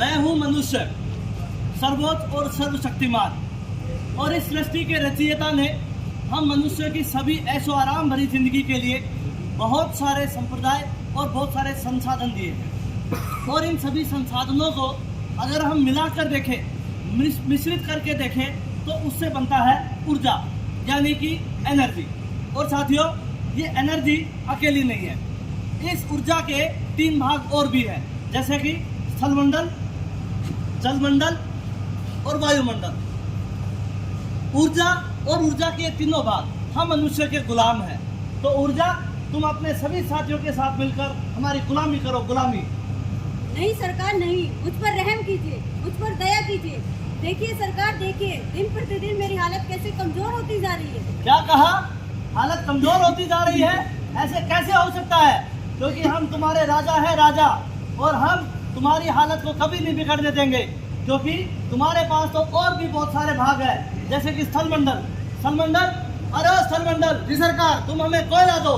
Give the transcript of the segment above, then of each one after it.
मैं हूँ मनुष्य, सर्वोच्च और सर्वशक्तिमान, और इस सृष्टि के रचयिता ने हम मनुष्य की सभी ऐशो आराम भरी जिंदगी के लिए बहुत सारे संप्रदाय और बहुत सारे संसाधन दिए हैं। और इन सभी संसाधनों को अगर हम मिलाकर देखें, मिश्रित करके देखें, तो उससे बनता है ऊर्जा, यानी कि एनर्जी। और साथियों, ये एनर्जी अकेली नहीं है, इस ऊर्जा के 3 भाग और भी हैं, जैसे कि स्थलमंडल, जलमंडल और वायुमंडल। ऊर्जा और ऊर्जा के तीनों भाग हम मनुष्य के गुलाम हैं। तो ऊर्जा, तुम अपने सभी साथियों के साथ मिलकर हमारी गुलामी करो, गुलामी। नहीं सरकार नहीं, मुझ पर रहम कीजिए, मुझ पर दया कीजिए। देखिए सरकार, देखिए दिन प्रतिदिन मेरी हालत कैसे कमजोर होती जा रही है। क्या कहा? हालत कमजोर होती जा रही है? ऐसे कैसे हो सकता है? क्योंकि हम तुम्हारे राजा हैं, राजा, और हम तुम्हारी हालत को कभी नहीं बिगड़ने देंगे, क्योंकि तुम्हारे पास तो और भी बहुत सारे भाग हैं, जैसे कि स्थलमंडल। स्थलमंडल, अरे स्थलमंडल जी सरकार। तुम हमें कोयला दो।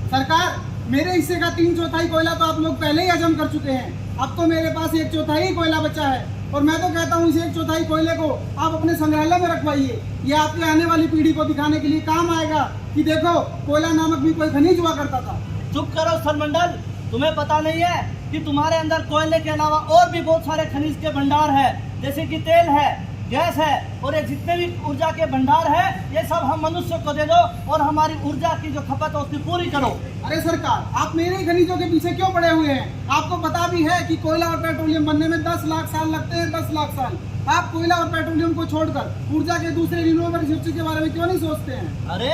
सरकार, मेरे हिस्से का 3/4 कोयला तो आप लोग पहले ही हजम कर चुके हैं। अब तो मेरे पास 1/4 कोयला बचा है, और मैं तो कहता हूँ इस 1/4 कोयले को आप अपने संग्रहालय में रखवाइए। ये आपके आने वाली पीढ़ी को दिखाने के लिए काम आएगा कि देखो, कोयला नामक भी कोई खनिज हुआ करता था। चुप करो स्थलमंडल, तुम्हें पता नहीं है कि तुम्हारे अंदर कोयले के अलावा और भी बहुत सारे खनिज के भंडार है, जैसे कि तेल है, गैस है, और ये जितने भी ऊर्जा के भंडार है, ये सब हम मनुष्य को दे दो और हमारी ऊर्जा की जो खपत है उसकी पूरी करो। अरे सरकार, आप मेरे ही खनिजों के पीछे क्यों पड़े हुए हैं? आपको पता भी है कि कोयला और पेट्रोलियम बनने में 10 लाख साल लगते हैं, 10 लाख साल। आप कोयला और पेट्रोलियम को छोड़कर ऊर्जा के दूसरे रिन्यूएबल रिसोर्सेज के बारे में क्यों नहीं सोचते हैं? अरे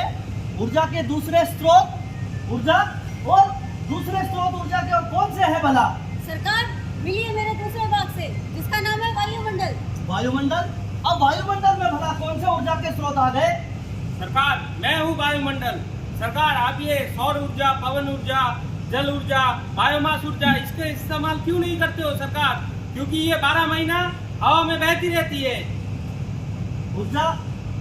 ऊर्जा के दूसरे स्रोत, ऊर्जा और दूसरे स्रोत ऊर्जा के और कौन से है भला? सरकार, मिलिए मेरे दूसरे भाग से, जिसका नाम है वायुमंडल। वायुमंडल? अब वायुमंडल में भला कौन से ऊर्जा के स्रोत आ गए? सरकार, मैं हूँ वायुमंडल। सरकार, आप ये सौर ऊर्जा, पवन ऊर्जा, जल ऊर्जा, बायोमास ऊर्जा, इसका इस्तेमाल क्यों नहीं करते हो सरकार? क्योंकि ये 12 महीना हवा में बहती रहती है। ऊर्जा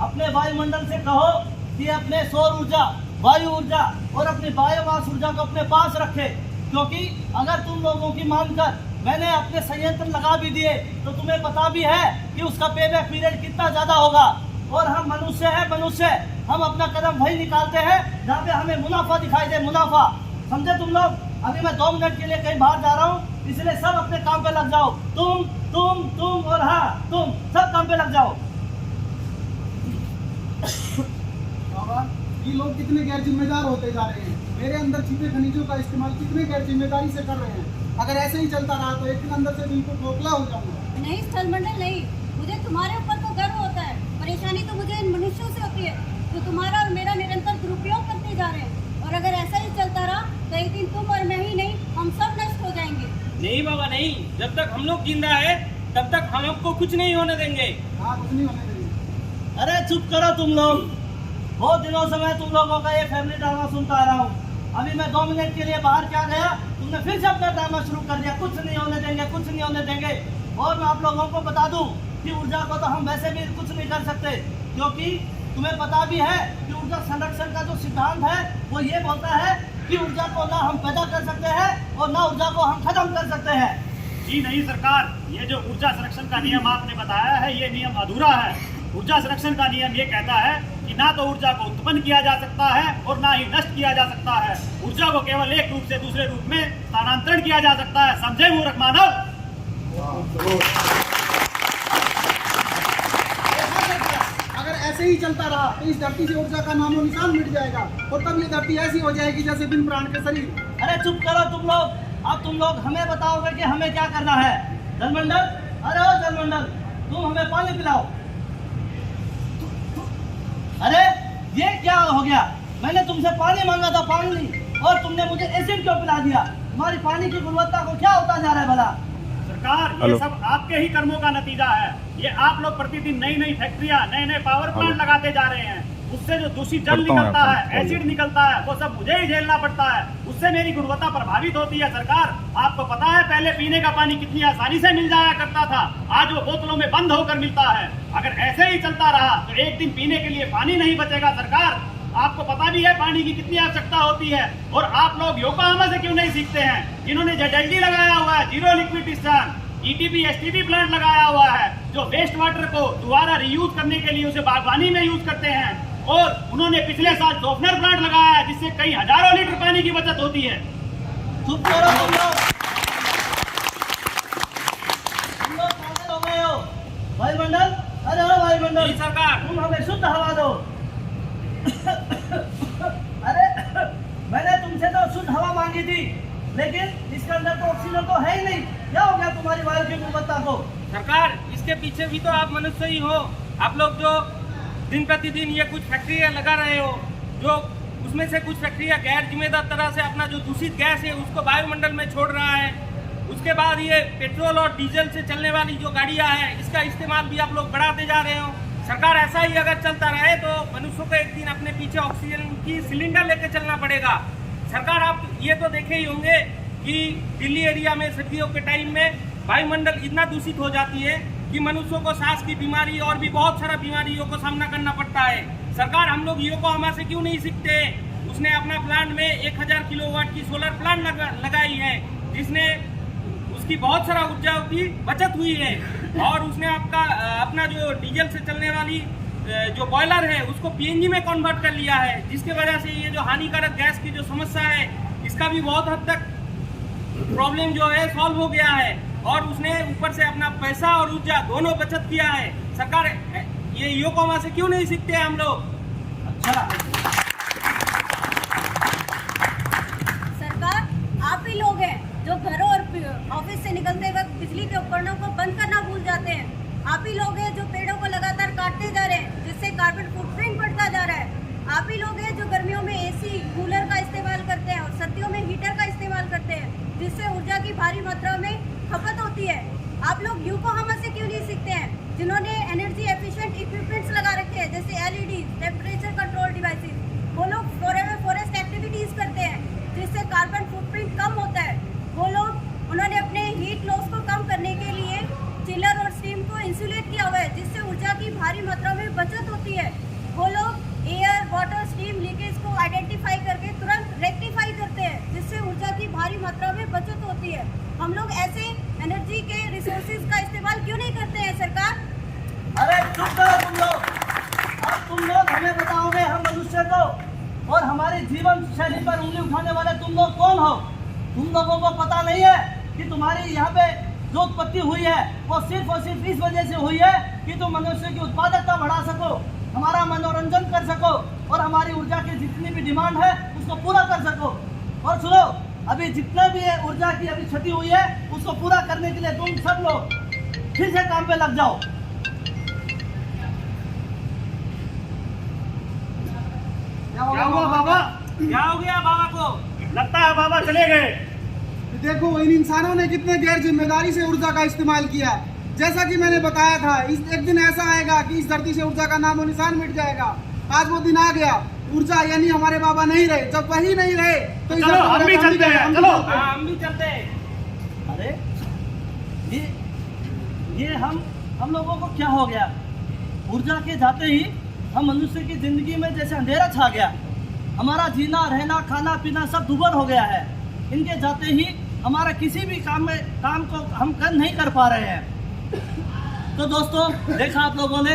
अपने वायुमंडल से कहो कि अपने सौर ऊर्जा, वायु ऊर्जा और अपनी बायोमास ऊर्जा को अपने पास रखे, क्योंकि अगर तुम लोगों की मानकर मैंने अपने संयंत्र लगा भी दिए तो तुम्हें पता भी है कि उसका पेबैक पीरियड कितना ज्यादा होगा। और हम मनुष्य हैं, मनुष्य, हम अपना कदम वही निकालते हैं जहाँ पे हमें मुनाफा दिखाई दे, मुनाफा। समझे तुम लोग? अभी मैं 2 मिनट के लिए कहीं बाहर जा रहा हूँ, इसलिए सब अपने काम पे लग जाओ। तुम और हाँ, तुम सब काम पे लग जाओ। बाबा, ये लोग कितने गैर जिम्मेदार होते जा रहे हैं। मेरे अंदर छिपे खनिजों का इस्तेमाल कितने गैर जिम्मेदारी से कर रहे हैं। अगर ऐसे ही चलता रहा तो एक दिन अंदर से बिल्कुल खोखला हो जाऊंगा। नहीं स्थलमंडल नहीं, मुझे तुम्हारे ऊपर तो गर्व होता है, परेशानी तो मुझे इन मनुष्यों से होती है जो तुम्हारा और मेरा निरंतर दुरुपयोग करते जा रहे हैं। और अगर ऐसा ही चलता रहा तो एक दिन तुम और मैं ही नहीं, हम सब नष्ट हो जाएंगे। नहीं बाबा नहीं, जब तक हम लोग जिंदा है तब तक हम आपको कुछ नहीं होने देंगे। हाँ, कुछ नहीं होने देंगे। अरे चुप करो तुम लोग, बहुत दिनों से मैं तुम लोगों का ये फैमिली ड्रामा सुनता आ रहा हूँ। अभी मैं 2 मिनट के लिए बाहर क्या गया, तुमने फिर से अपना ड्रामा शुरू कर दिया, कुछ नहीं होने देंगे, कुछ नहीं होने देंगे। और मैं आप लोगों को बता दूं कि ऊर्जा को तो हम वैसे भी कुछ नहीं कर सकते, क्योंकि तुम्हें पता भी है कि ऊर्जा संरक्षण का जो सिद्धांत है वो ये बोलता है कि ऊर्जा को ना हम पैदा कर सकते हैं और ना ऊर्जा को हम खत्म कर सकते हैं। जी नहीं सरकार, ये जो ऊर्जा संरक्षण का नियम आपने बताया है, ये नियम अधूरा है। ऊर्जा संरक्षण का नियम ये कहता है कि ना तो ऊर्जा को उत्पन्न किया जा सकता है और ना ही नष्ट किया जा सकता है। ऊर्जा को केवल एक रूप से दूसरे रूप में स्थानांतरण किया जा सकता है। समझे मूर्ख मानव? अगर ऐसे ही चलता रहा तो इस धरती से ऊर्जा का नामो निशान मिट जाएगा, और तब ये धरती ऐसी हो जाएगी जैसे बिन प्राण के शरीर। अरे चुप करो तुम लोग, अब तुम लोग हमें बताओगे कि हमें क्या करना है। जलमंडल, अरे ओ जलमंडल, तुम हमें पानी पिलाओ। अरे ये क्या हो गया? मैंने तुमसे पानी मांगा था, पानी, और तुमने मुझे एसिड क्यों पिला दिया? तुम्हारी पानी की गुणवत्ता को क्या होता जा रहा है भला? सरकार, ये सब आपके ही कर्मों का नतीजा है। ये आप लोग प्रतिदिन नई नई फैक्ट्रियां, नए नए पावर प्लांट लगाते जा रहे हैं। उससे जो दूषित जल निकलता है, एसिड निकलता है, वो सब मुझे ही झेलना पड़ता है। उससे मेरी गुणवत्ता प्रभावित होती है। सरकार, आपको पता है पहले पीने का पानी कितनी आसानी से मिल जाया करता था, आज वो बोतलों में बंद होकर मिलता है। अगर ऐसे ही चलता रहा तो एक दिन पीने के लिए पानी नहीं बचेगा। सरकार, आपको पता भी है पानी की कितनी आवश्यकता होती है, और आप लोग योकोहामा से क्यों नहीं सीखते हैं, जिन्होंने जेडेल्डी लगाया हुआ है, zero liquid discharge. ETP STP plant लगाया हुआ है जो वेस्ट वाटर को दोबारा रीयूज करने के लिए उसे बागवानी में यूज करते हैं। और उन्होंने पिछले साल सॉफ्टवेयर प्लांट लगाया है जिससे कई हजारों लीटर पानी की बचत होती है। चुप करो तुम लोग पागल हो गए हो। वायुमंडल, अरे हो वायुमंडल, जी सरकार। तुम हमें शुद्ध हवा दो। अरे मैंने तुमसे तो शुद्ध हवा मांगी थी, लेकिन इसके अंदर तो ऑक्सीजन तो है ही नहीं। क्या हो गया तुम्हारी वायु की गुणवत्ता को? सरकार, इसके पीछे भी तो आप मनुष्य ही हो। आप लोग जो दिन प्रतिदिन ये कुछ फैक्ट्रियाँ लगा रहे हो, जो उसमें से कुछ फैक्ट्रियाँ गैर जिम्मेदार तरह से अपना जो दूषित गैस है उसको वायुमंडल में छोड़ रहा है। उसके बाद ये पेट्रोल और डीजल से चलने वाली जो गाड़ियाँ हैं इसका इस्तेमाल भी आप लोग बढ़ाते जा रहे हो। सरकार, ऐसा ही अगर चलता रहे तो मनुष्यों को एक दिन अपने पीछे ऑक्सीजन की सिलेंडर लेके चलना पड़ेगा। सरकार, आप ये तो देखे ही होंगे कि दिल्ली एरिया में सर्दियों के टाइम में वायुमंडल इतना दूषित हो जाती है कि मनुष्यों को सांस की बीमारी और भी बहुत सारा बीमारियों को सामना करना पड़ता है। सरकार, हम लोग योकोहामा से क्यों नहीं सीखते? उसने अपना प्लांट में 1000 किलोवाट की सोलर प्लांट लगाई है जिसने उसकी बहुत सारा ऊर्जा की बचत हुई है। और उसने अपना जो डीजल से चलने वाली जो बॉयलर है उसको पीएनजी में कन्वर्ट कर लिया है, जिसके वजह से ये जो हानिकारक गैस की जो समस्या है इसका भी बहुत हद तक प्रॉब्लम जो है सॉल्व हो गया है। और उसने ऊपर से अपना पैसा और ऊर्जा दोनों बचत किया है। सरकार, ये योकोहामा से क्यों नहीं सीखते हम लोग? अच्छा, सरकार, आप ही लोग हैं जो घरों और ऑफिस से निकलते वक्त बिजली के उपकरणों को बंद करना भूल जाते हैं। आप ही लोग हैं जो पेड़ों को लगातार काटते जा रहे हैं जिससे कार्बन फुटप्रिंट बढ़ता जा रहा है। आप ही लोग हैं जो गर्मियों में एसी कूलर का इस्तेमाल करते हैं और सर्दियों में हीटर का इस्तेमाल करते हैं जिससे ऊर्जा की भारी मात्रा में खपत होती है। आप लोग योकोहामा से क्यों नहीं सीखते हैं जिन्होंने एनर्जी एफिशिएंट इक्विपमेंट्स लगा रखे हैं जैसे एलईडी, टेम्परेचर कंट्रोल डिवाइसेस। वो लोग फॉरेस्ट एक्टिविटीज करते हैं जिससे कार्बन फुटप्रिंट कम होता है। वो लोग उन्होंने अपने हीट लॉस को कम करने के लिए चिलर और स्टीम को इंसुलेट किया हुआ है जिससे ऊर्जा की भारी मात्रा में बचत होती है। वो लोग एयर, वाटर, स्टीम लीकेज को आइडेंटिफाई करके तुरंत रेक्टिफाई करते हैं जिससे ऊर्जा की भारी मात्रा में बचत होती है। हम लोग ऐसे एनर्जी के रिसोर्सेज का इस्तेमाल क्यों नहीं करते हैं सरकार? अरे चुप करो तुम लोग। अब तुम लोग हमें बताओगे हम मनुष्य को और हमारी जीवन शैली पर उंगली उठाने वाले तुम लोग कौन हो? तुम लोगों को पता नहीं है कि तुम्हारी यहाँ पे जो उत्पत्ति हुई है वो सिर्फ और सिर्फ इस वजह से हुई है कि तुम मनुष्य की उत्पादकता बढ़ा सको, हमारा मनोरंजन कर सको और हमारी ऊर्जा की जितनी भी डिमांड है उसको पूरा कर सको। और सुनो, अभी जितना भी है ऊर्जा की अभी क्षति हुई है उसको पूरा करने के लिए तुम सब लोग फिर से काम पे लग जाओ। क्या हुआ बाबा? क्या हो गया बाबा को? लगता है बाबा चले गए। देखो, इन इंसानों ने कितने गैर जिम्मेदारी से ऊर्जा का इस्तेमाल किया। जैसा कि मैंने बताया था, एक दिन ऐसा आएगा कि इस धरती से ऊर्जा का नामो निशान मिट जाएगा। आज वो दिन आ गया। ऊर्जा यानी हमारे बाबा नहीं रहे। जब वही नहीं रहे तो इस चलो, हम भी चलते हैं, चलो। हाँ, हम भी चलते हैं। अरे ये हम लोगों को क्या हो गया? ऊर्जा के जाते ही हम मनुष्य की जिंदगी में जैसे अंधेरा छा गया। हमारा जीना, रहना, खाना पीना सब दुर्बल हो गया है। इनके जाते ही हमारा किसी भी काम को हम नहीं कर पा रहे हैं। तो दोस्तों, देखा आप लोगों ने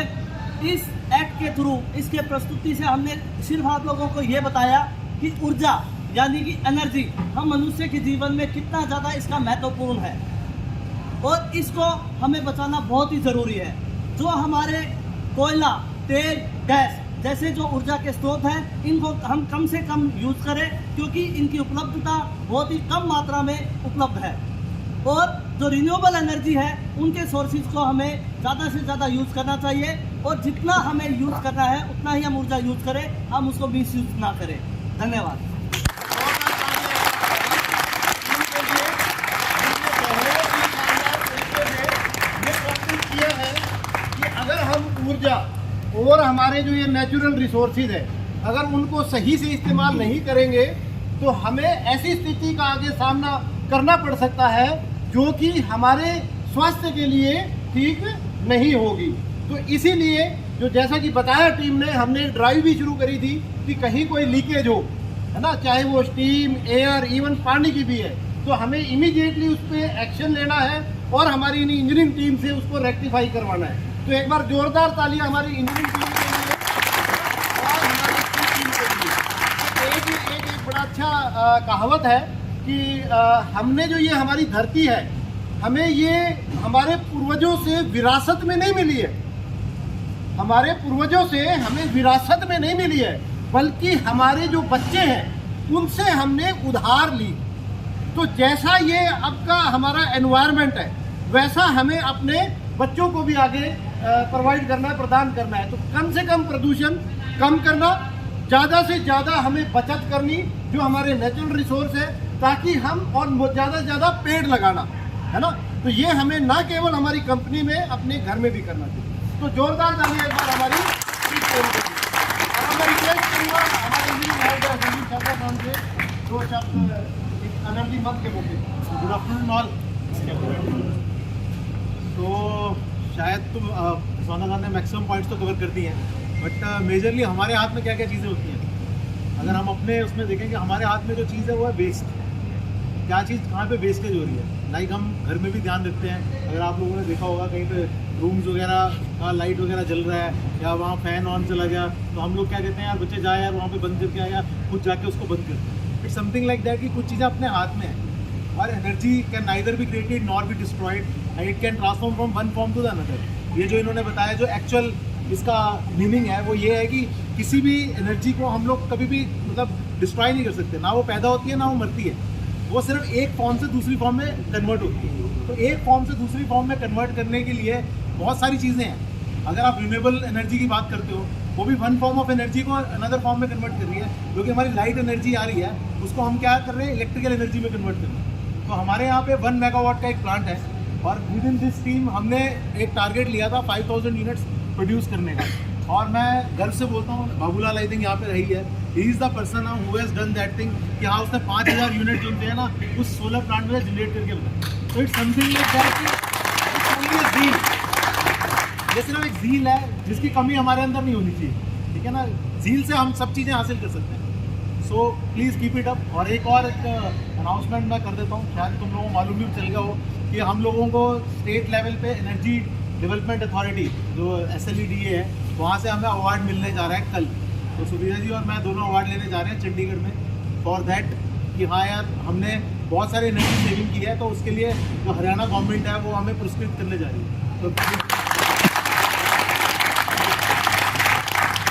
इस एक्ट के थ्रू, इसके प्रस्तुति से हमने सिर्फ आप लोगों को ये बताया कि ऊर्जा यानी कि एनर्जी हम मनुष्य के जीवन में कितना ज़्यादा इसका महत्वपूर्ण है और इसको हमें बचाना बहुत ही ज़रूरी है। जो हमारे कोयला, तेल, गैस जैसे जो ऊर्जा के स्रोत हैं इनको हम कम से कम यूज़ करें क्योंकि इनकी उपलब्धता बहुत ही कम मात्रा में उपलब्ध है। और जो रिन्यूएबल एनर्जी है उनके सोर्सेज को हमें ज़्यादा से ज़्यादा यूज़ करना चाहिए और जितना हमें यूज़ करना है उतना ही हम ऊर्जा यूज़ करें, हम उसको मिस यूज़ ना करें। धन्यवाद। किया है कि अगर हम ऊर्जा और हमारे जो ये नेचुरल रिसोर्सेज है अगर उनको सही से इस्तेमाल नहीं करेंगे तो हमें ऐसी स्थिति का आगे सामना करना पड़ सकता है जो कि हमारे स्वास्थ्य के लिए ठीक नहीं होगी। तो इसीलिए जो जैसा कि बताया टीम ने, हमने ड्राइव भी शुरू करी थी कि कहीं कोई लीकेज हो, है ना, चाहे वो स्टीम, एयर, इवन पानी की भी है, तो हमें इमीडिएटली उस पर एक्शन लेना है और हमारी इंजीनियरिंग टीम से उसको रेक्टिफाई करवाना है। तो एक बार जोरदार तालियां हमारी इंजीनियरिंग टीम के लिए और हमारी टीम के लिए। एक बड़ा अच्छा कहावत है कि हमने जो ये हमारी धरती है, हमें ये हमारे पूर्वजों से विरासत में नहीं मिली है, हमारे पूर्वजों से हमें विरासत में नहीं मिली है, बल्कि हमारे जो बच्चे हैं उनसे हमने उधार ली। तो जैसा ये अब का हमारा एनवायरनमेंट है, वैसा हमें अपने बच्चों को भी आगे प्रोवाइड करना है, प्रदान करना है। तो कम से कम प्रदूषण कम करना, ज़्यादा से ज़्यादा हमें बचत करनी जो हमारे नेचुरल रिसोर्स है, ताकि हम और ज़्यादा से ज़्यादा पेड़ लगाना है ना। तो ये हमें ना केवल हमारी कंपनी में, अपने घर में भी करना चाहिए। तो जोरदार तालियां एक बार हमारी टीम के लिए। और मैं रिक्वेस्ट करूँगा हमारे इंजीनियर हेड संदीप शर्मा साहब से 2 शब्द एनर्जी मंथ के मौके। Good afternoon all. तो शायद तुम सोना खान ने मैक्सिमम पॉइंट्स तो कवर कर दिए हैं, बट मेजरली हमारे हाथ में क्या क्या चीज़ें होती हैं। अगर हम अपने उसमें देखें कि हमारे हाथ में जो चीज़ है वो है वेस्ट। क्या चीज़ कहाँ पे वेस्टेज हो रही है, लाइक हम घर में भी ध्यान रखते हैं। अगर आप लोगों ने देखा होगा कहीं पे रूम्स वगैरह का लाइट वगैरह जल रहा है या वहाँ फैन ऑन चला गया, तो हम लोग क्या कहते हैं, यार बच्चे जाए यार वहाँ पे बंद करके आया, खुद जाके उसको बंद करते हैं। इट्स समथिंग लाइक दैट कि कुछ चीज़ें अपने हाथ में है। और energy can neither be created nor be destroyed and it can transform from one form to the another. ये जो इन्होंने बताया, जो एक्चुअल इसका मीनिंग है वो ये है कि किसी भी एनर्जी को हम लोग कभी भी मतलब डिस्ट्रॉय नहीं कर सकते। ना वो पैदा होती है ना वो मरती है, वो सिर्फ एक फॉर्म से दूसरी फॉर्म में कन्वर्ट होती है। तो एक फॉर्म से दूसरी फॉर्म में कन्वर्ट करने के लिए बहुत सारी चीज़ें हैं। अगर आप रिन्यूएबल एनर्जी की बात करते हो, वो भी वन फॉर्म ऑफ एनर्जी को अनदर फॉर्म में कन्वर्ट कर रही है। जो कि हमारी लाइट एनर्जी आ रही है, उसको हम क्या कर रहे हैं, इलेक्ट्रिकल एनर्जी में कन्वर्ट कर रहे हैं। तो हमारे यहाँ पे 1 मेगावाट का एक प्लांट है, और विद इन दिस टीम हमने एक टारगेट लिया था 5000 यूनिट्स प्रोड्यूस करने का। और मैं गर्व से बोलता हूँ, बाबूलाल आई थिंक यहाँ पे रही है, he is the person who has done that thing कि हाँ उसने 5000 यूनिट जो होते हैं ना उस सोलर प्लांट में जनरेट करके बताया। तो इट्स समथिंग लाइक दैट कि इट्स ओनली अ ज़ील। ये सिर्फ एक झील है जिसकी कमी हमारे अंदर नहीं होनी चाहिए, ठीक है ना। झील से हम सब चीज़ें हासिल कर सकते हैं। So please keep it up. और एक अनाउंसमेंट मैं कर देता हूँ, शायद तुम लोगों को मालूम भी चल गया हो कि हम लोगों को स्टेट लेवल पे एनर्जी डेवलपमेंट अथॉरिटी जो SLEDA है, वहाँ से हमें अवार्ड मिलने जा रहा है कल। तो सुविधा जी और मैं दोनों अवार्ड लेने जा रहे हैं चंडीगढ़ में फॉर दैट कि हाँ यार हमने बहुत सारी एनर्जी सेविंग की है। तो उसके लिए जो हरियाणा गवर्नमेंट है वो हमें पुरस्कृत करने जा रही है। तो